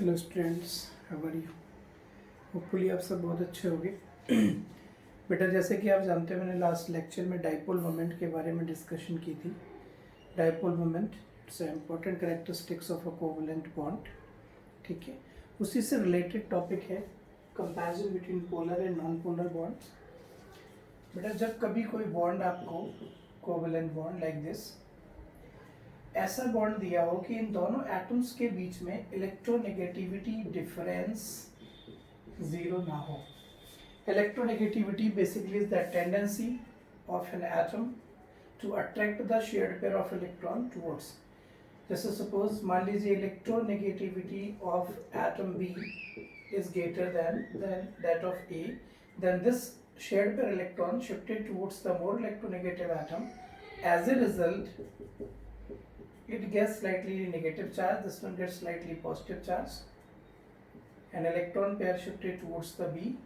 Hello students, how are you. Hopefully आप सब बहुत अच्छे होंगे। बेटा, जैसे कि आप जानते हैं, मैंने लास्ट लेक्चर में डाइपोल मोमेंट के बारे में डिस्कशन की थी। Dipole moment it's important characteristics of a covalent bond. ठीक है, उसी से रिलेटेड टॉपिक है comparison between polar and non polar bonds. बेटा, जब कभी कोई बॉन्ड आपको कोवलेंट बॉन्ड लाइक दिस ऐसा बॉन्ड दिया हो कि इन दोनों एटम्स के बीच में इलेक्ट्रोनेगेटिविटी डिफरेंस जीरो ना हो। Electronegativity basically is the tendency of an atom to attract the shared pair of electron towards. जैसे सपोज मान लीजिए electronegativity of atom B is greater than that of A, then this shared pair electron shifted towards the more electronegative atom. As a result, it gets slightly negative charge, this one gets slightly positive charge. An electron pair shifted towards the B,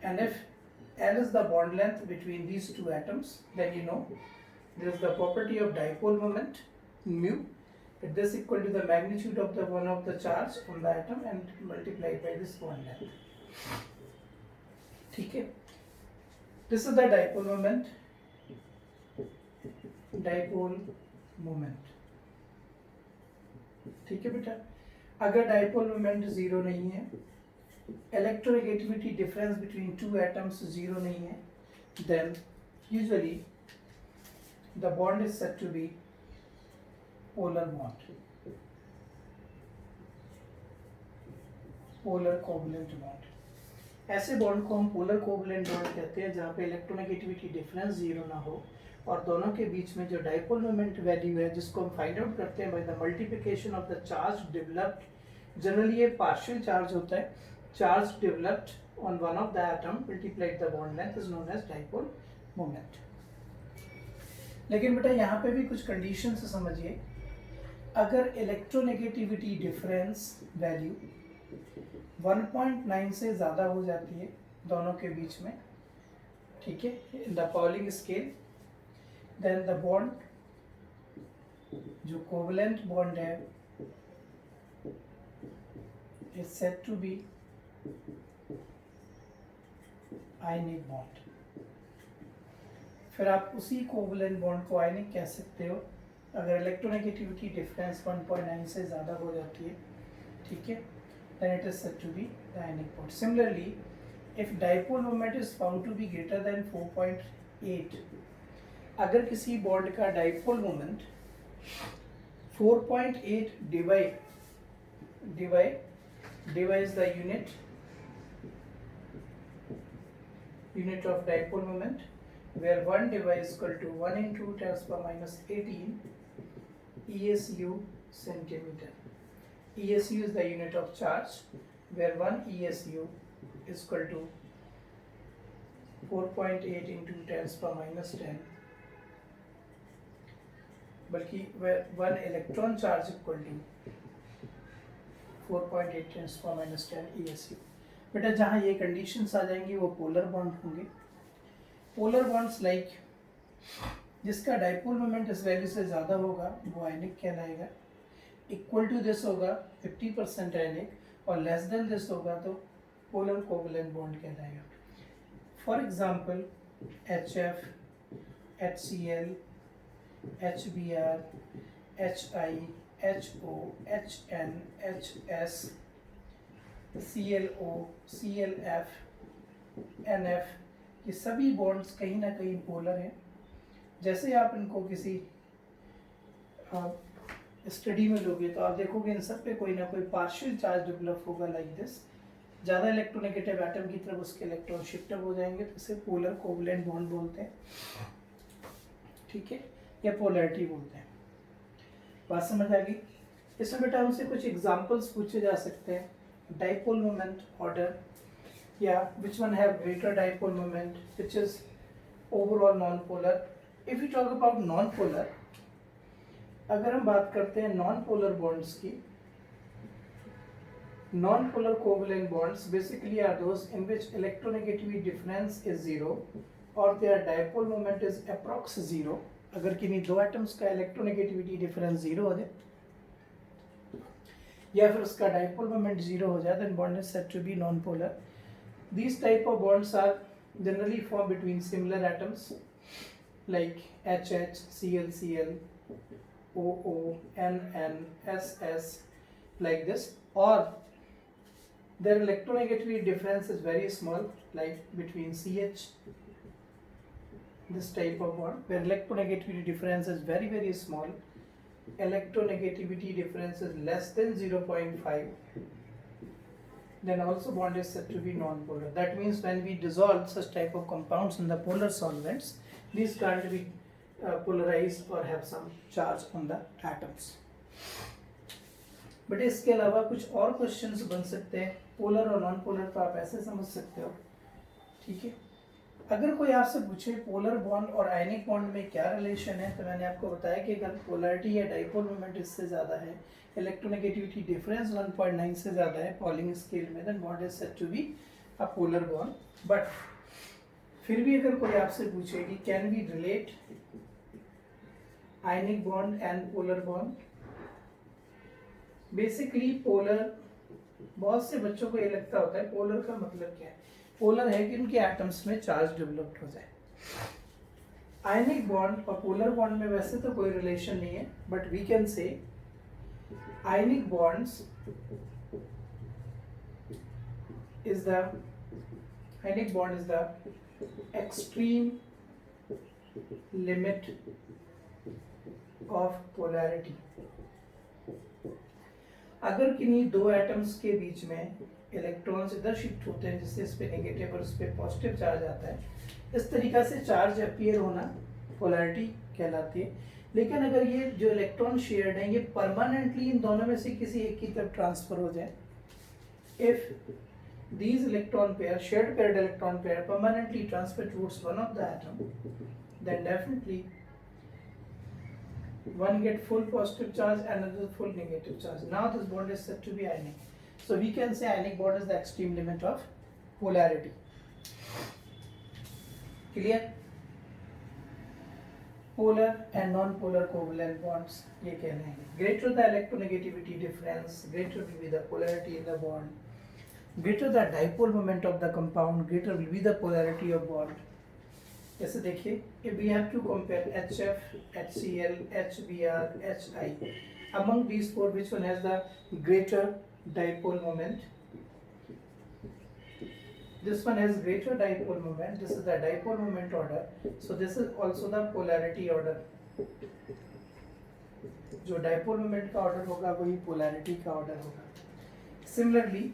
and if L is the bond length between these two atoms, then you know there is the property of dipole moment mu. This equal to the magnitude of the one of the charge on the atom and multiplied by this bond length. ठीक है, this is the dipole moment. Dipole moment. ठीक है बेटा, अगर dipole moment zero नहीं है, electronegativity difference between two atoms zero नहीं है, then usually the bond is said to be polar bond, polar covalent bond. ऐसे बॉन्ड को हम पोलर कोवलेंट बॉन्ड कहते हैं जहाँ पे इलेक्ट्रोनेगेटिविटी डिफरेंस जीरो ना हो और दोनों के बीच में जो डाइपोल मोमेंट वैल्यू है जिसको हम फाइंड आउट करते हैं by the multiplication of the charge developed. Generally ये पार्शियल चार्ज होता है, charge developed on one of the atom multiplied the bond length is known as dipole moment. लेकिन बेटा यहाँ पे भी कुछ कंडीशन से समझिए, अगर इलेक्ट्रोनेगेटिविटी डिफरेंस वैल्यू 1.9 से ज़्यादा हो जाती है दोनों के बीच में, ठीक है, in the Pauling scale, then the bond जो कोवलेंट बॉन्ड है is said to be ionic bond. फिर आप उसी कोवलेंट बॉन्ड को आयनिक कह सकते हो अगर इलेक्ट्रोनेगेटिविटी डिफरेंस 1.9 से ज़्यादा हो जाती है, ठीक है, then it is said to be the ionic bond. Similarly, if dipole moment is found to be greater than 4.8, अगर किसी बॉन्ड का dipole moment 4.8 divide the unit of dipole moment, where 1 device equal to 1 into 10⁻18 ESU centimeter. ESU is the unit of charge, where 1 ESU is equal to 4.8 into 10⁻10, बल्कि where 1 electron charge equal to 4.8 10⁻10 ESU। बेटा, जहाँ ये conditions आ जाएंगी वो polar bond होंगे। Polar bonds like जिसका dipole moment इस value से ज़्यादा होगा वो आयनिक कहलाएगा, इक्वल टू दिस होगा 50% आयनिक और लेस देन दिस होगा तो पोलर कोवलेंट बॉन्ड कहलाएगा। For example HF, HCl, HBr, HI, HO, HN, HS, ClO, ClF, NF, ये सभी बॉन्ड्स कहीं ना कहीं पोलर हैं। जैसे आप इनको किसी स्टडी में लोगे तो आप देखोगे इन सब पे कोई ना कोई पार्शियल चार्ज डेवलप होगा लाइक दिस। ज़्यादा इलेक्ट्रोनेगेटिव एटम की तरफ उसके इलेक्ट्रॉन शिफ्ट हो जाएंगे तो इसे पोलर कोवलेंट बॉन्ड बोलते हैं, ठीक है, या पोलैरिटी बोलते हैं। बात समझ आ गई? इसमें बेटा हमसे कुछ एग्जांपल्स पूछे जा सकते हैं, डाइपोल मोमेंट ऑर्डर, या which one have greater dipole moment, which is overall non-polar. If we talk about non-polar, अगर हम बात करते हैं non-polar bonds की, non-polar covalent bonds basically are those in which electronegativity difference is zero or their dipole moment is approx zero। अगर किन्हीं दो atoms का इलेक्ट्रोनेगेटिविटी डिफरेंस जीरो हो जाए या फिर उसका डाइपोल मोमेंट जीरो हो जाए, then bond is said to be non polar. These type of bonds are generally formed between similar atoms like HH, ClCl, OO, NN, SS, like this, or their electronegativity difference is very small, like between CH, this type of bond where electronegativity difference is very small, electronegativity difference is less than 0.5, then also bond is said to be non-polar. That means when we dissolve such type of compounds in the polar solvents, these can't be polarized or have some charge on the atoms. But इसके अलावा कुछ और questions बन सकते हैं polar और non polar, तो आप ऐसे समझ सकते हो. ठीक है, अगर कोई आपसे पूछे पोलर बॉन्ड और आयनिक बॉन्ड में क्या रिलेशन है, तो मैंने आपको बताया कि अगर पोलैरिटी या डाइपोल मोमेंट इससे ज़्यादा है, इलेक्ट्रोनेगेटिविटी डिफरेंस 1.9 से ज़्यादा है पॉलिंग स्केल में, then bond is said to be a polar bond. But फिर भी अगर कोई आपसे पूछे कि can we relate ionic bond and polar bond, basically polar, बहुत से बच्चों को ये लगता होता है पोलर का मतलब क्या है. पोलर है कि उनके एटम्स में चार्ज डेवलप्ड हो जाए. आयनिक बॉन्ड और पोलर बॉन्ड में वैसे तो कोई रिलेशन नहीं है, but we can say ionic bonds is the ionic bond is the extreme limit of polarity. अगर किन्हीं दो एटम्स के बीच में इलेक्ट्रॉन्स इधर शिफ्ट होते हैं, जिससे इस पे नेगेटिव और इस पे पॉजिटिव चार्ज आता है, इस तरीका से चार्ज अपीयर होना पोलैरिटी कहलाती है. लेकिन अगर ये जो इलेक्ट्रॉन शेयर्ड हैं ये परमानेंटली इन दोनों में से किसी एक की तरफ ट्रांसफर हो जाए, if these electron pair, shared paired electron pair permanently transfer towards one of the atom, then definitely one get full positive charge and another full negative charge. Now this bond is said to be ionic. So we can say ionic bond is the extreme limit of polarity. Clear? Polar and non-polar covalent bonds ये कहने हैं. Greater the electronegativity difference, greater will be the polarity in the bond. Greater the dipole moment of the compound, greater will be the polarity of bond. जैसे देखिए, if we have to compare HF, HCl, HBr, HI, among these four, which one has the greater dipole moment? This one has greater dipole moment. This is the dipole moment order. So this is also the polarity order. जो dipole moment का order होगा वही polarity का order होगा. Similarly,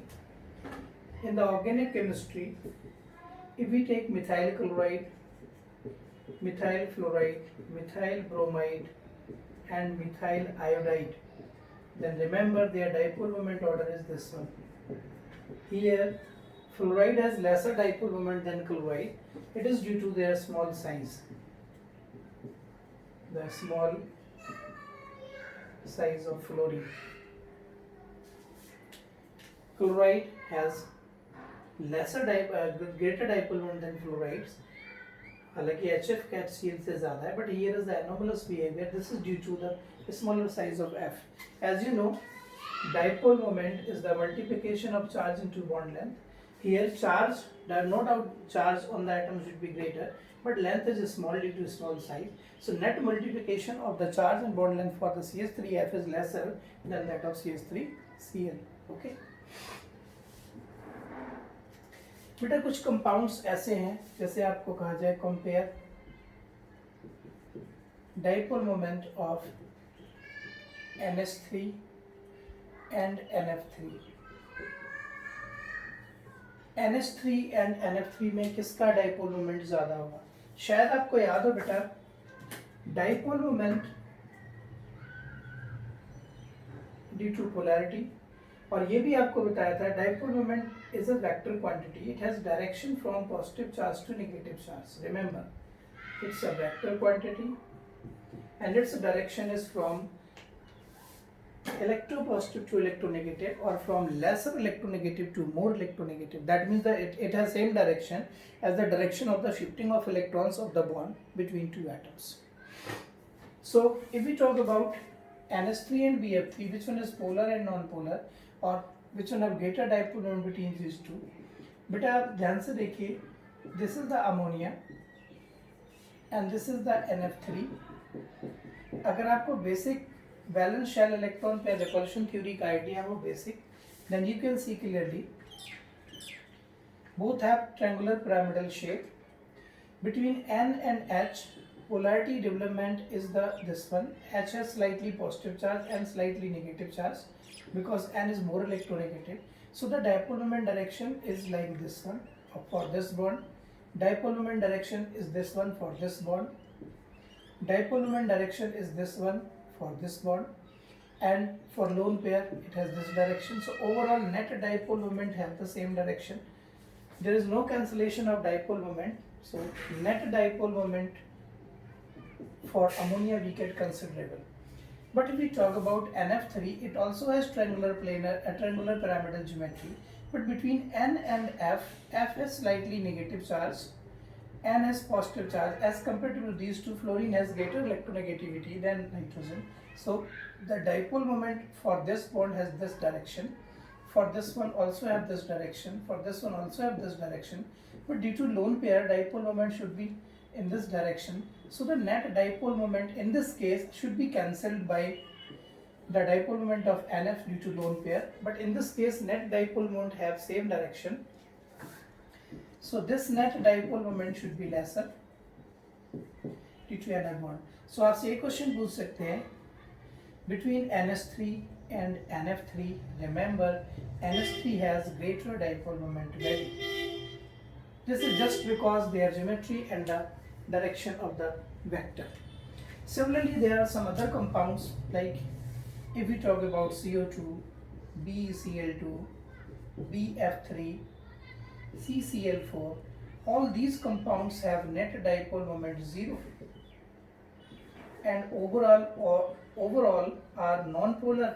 in the organic chemistry, if we take methyl chloride, methyl fluoride, methyl bromide and methyl iodide, then remember their dipole moment order is this one. Here fluoride has lesser dipole moment than chloride. It is due to their small size. The small size of fluorine. Chloride has greater dipole moment than fluorides. हालांकि HF का HCl से ज़्यादा है, but here is the anomalous behavior. This is due to the smaller size of F. As you know, dipole moment is the multiplication of charge into bond length. Here charge, no doubt charge on the atom should be greater, but length is small due to small size. So net multiplication of the charge and bond length for the CH3F is lesser than that of CH3Cl. Okay. बेटा कुछ compounds ऐसे हैं, जैसे आपको कहा जाए compare dipole moment of NH3 and NF3. NH3 and NF3 में किसका डाइपोल मोमेंट ज़्यादा होगा? शायद आपको याद हो बेटा, dipole moment due to polarity, और ये भी आपको बताया था dipole moment is a vector quantity. It has direction from positive charge to negative charge. Remember it's a vector quantity and its direction is from electropositive to electronegative or from lesser electronegative to more electronegative. That means that it has same direction as the direction of the shifting of electrons of the bond between two atoms. So if we talk about NH3 and BF3, which one is polar and non-polar, or which one have greater dipole moment between these two? बेटा आप ध्यान से देखिए, this is the ammonia and this is the NF3. अगर आपको basic valence shell electron pair repulsion theory का idea हो basic, then you can see clearly both have triangular pyramidal shape. Between N and H, polarity development is this one. H has slightly positive charge and slightly negative charge because N is more electronegative. So the dipole moment direction is like this one for this bond. Dipole moment direction is this one for this bond. Dipole moment direction is this one for this bond. And for lone pair, it has this direction. So overall net dipole moment have the same direction. There is no cancellation of dipole moment. So net dipole moment for ammonia we get considerable. But if we talk about NF3, it also has triangular pyramidal geometry. But between N and F, F has slightly negative charge, N has positive charge. As compared to these two, fluorine has greater electronegativity than nitrogen. So the dipole moment for this bond has this direction. For this one also have this direction. For this one also have this direction. But due to lone pair, dipole moment should be in this direction. So the net dipole moment in this case should be cancelled by the dipole moment of NF due to lone pair. But in this case, net dipole moment have same direction. So this net dipole moment should be lesser due to NF bond. So आपसे एक question पूछ सकते हैं, between NH3 and NF3, remember NH3 has greater dipole moment value. This is just because their geometry and the direction of the vector. Similarly, there are some other compounds like if we talk about CO2, BeCl2, BF3, CCl4, all these compounds have net dipole moment 0 and overall are non-polar.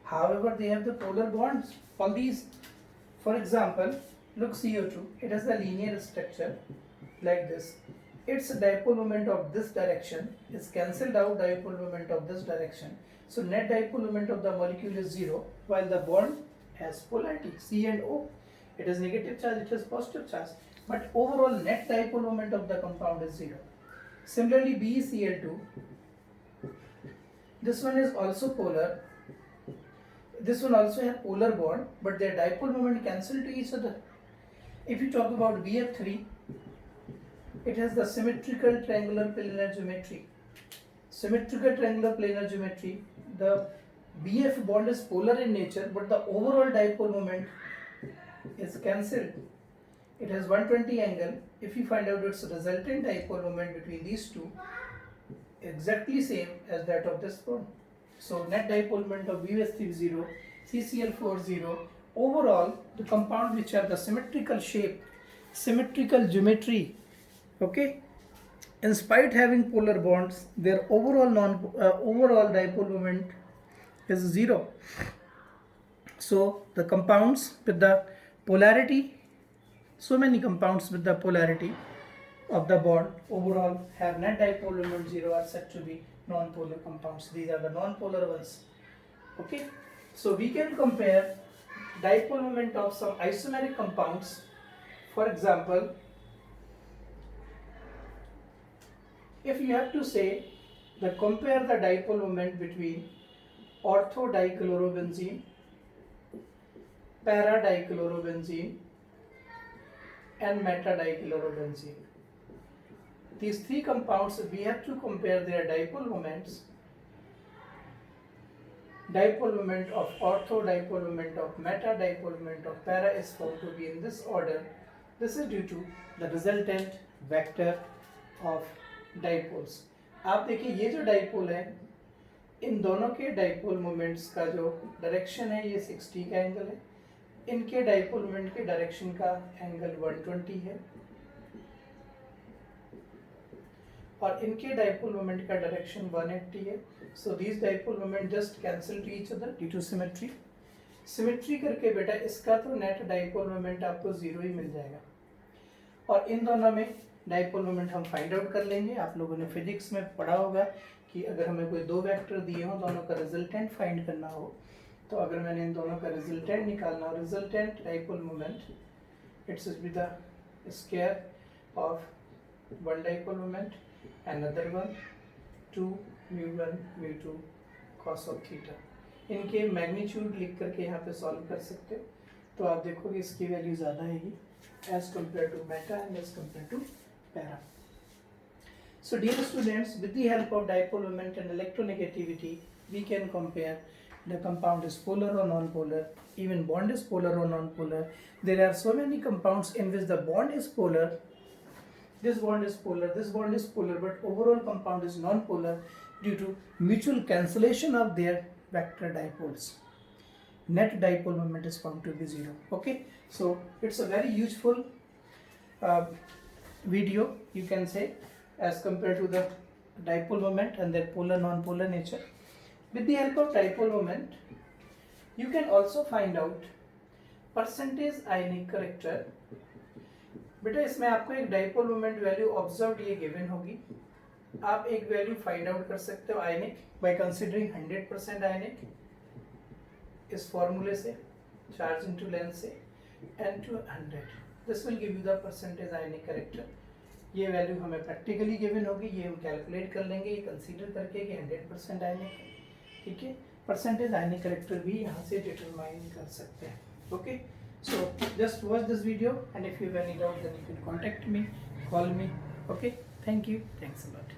However, they have the polar bonds. All these, for example, look CO2, it has a linear structure like this. Its dipole moment of this direction is cancelled out dipole moment of this direction. So net dipole moment of the molecule is 0 while the bond has polarity C and O. It has negative charge, it has positive charge. But overall net dipole moment of the compound is 0. Similarly, BeCl2, this one is also polar. This one also has polar bond, but their dipole moment cancel to each other. If you talk about BF3, it has the symmetrical triangular planar geometry. Symmetrical triangular planar geometry. The BF bond is polar in nature, but the overall dipole moment is cancelled. It has 120 angle. If you find out its resultant dipole moment between these two, exactly same as that of this bond. So net dipole moment of BF3 0, CCl4 0. Overall, the compound which have the symmetrical shape, symmetrical geometry, okay, in spite having polar bonds, their overall dipole moment is 0. So the compounds with the polarity, so many compounds with the polarity of the bond overall have net dipole moment 0 are said to be non-polar compounds. These are the non-polar ones. Okay, so we can compare dipole moment of some isomeric compounds. For example, if you have to say compare the dipole moment between orthodichlorobenzene, paradichlorobenzene and metadichlorobenzene. These three compounds, we have to compare their dipole moments. Dipole moment of ortho, dipole moment of meta, dipole moment of para is found to be in this order. This is due to the resultant vector of dipoles. आप देखिए ये जो dipole है, इन दोनों के dipole moments का जो direction है ये 60 का एंगल है, इनके डाइपोल मोमेंट के डायरेक्शन का एंगल 120 है और इनके डाइपोल मोमेंट का डायरेक्शन 180 है. So these dipole moment just cancel two each other due to symmetry. Symmetry करके बेटा इसका तो नेट डाइपोल मोमेंट आपको 0 ही मिल जाएगा और इन दोनों में डाइपोल मोमेंट हम फाइंड आउट कर लेंगे. आप लोगों ने फिजिक्स में पढ़ा होगा कि अगर हमें कोई दो वेक्टर दिए हो, दोनों का रिजल्टेंट फाइंड करना हो, तो अगर मैंने इन दोनों का रिजल्टेंट निकालना हो, resultant dipole moment it's be the square of one dipole moment and other one 2 μ1 μ2 cos of theta. इनके मैग्नीट्यूड लिख करके यहाँ पे सॉल्व कर सकते हो, तो आप देखोगे इसकी वैल्यू ज़्यादा आएगी as compare to meta and as compare to para. So dear students, with the help of dipole moment and electronegativity, we can compare the compound is polar or non-polar, even bond is polar or non-polar. There are so many compounds in which the bond is polar, this bond is polar, this bond is polar, but overall compound is non-polar due to mutual cancellation of their vector dipoles. Net dipole moment is found to be 0. Okay, so it's a very useful video, you can say, as compared to the dipole moment and their polar non-polar nature. With the help of dipole moment, you can also find out percentage ionic character. बेटा इसमें आपको एक dipole moment value observed ये given होगी, आप एक value find out कर सकते हो आयनिक बाय कंसीडरिंग 100% आयनिक इस फॉर्मूले से, चार्ज इनटू लेंथ से, n to 100, this will give you the percentage ionic character. ये वैल्यू हमें प्रैक्टिकली गिवन होगी, ये हम कैलकुलेट कर लेंगे ये कंसीडर करके कि 100% आयनिक है, ठीक है। परसेंटेज आयनिक कैरेक्टर भी यहाँ से डिटरमाइन कर सकते हैं। Okay, so just watch this video and if you have any doubt then you can contact me, call me. Okay, thank you, thanks a lot.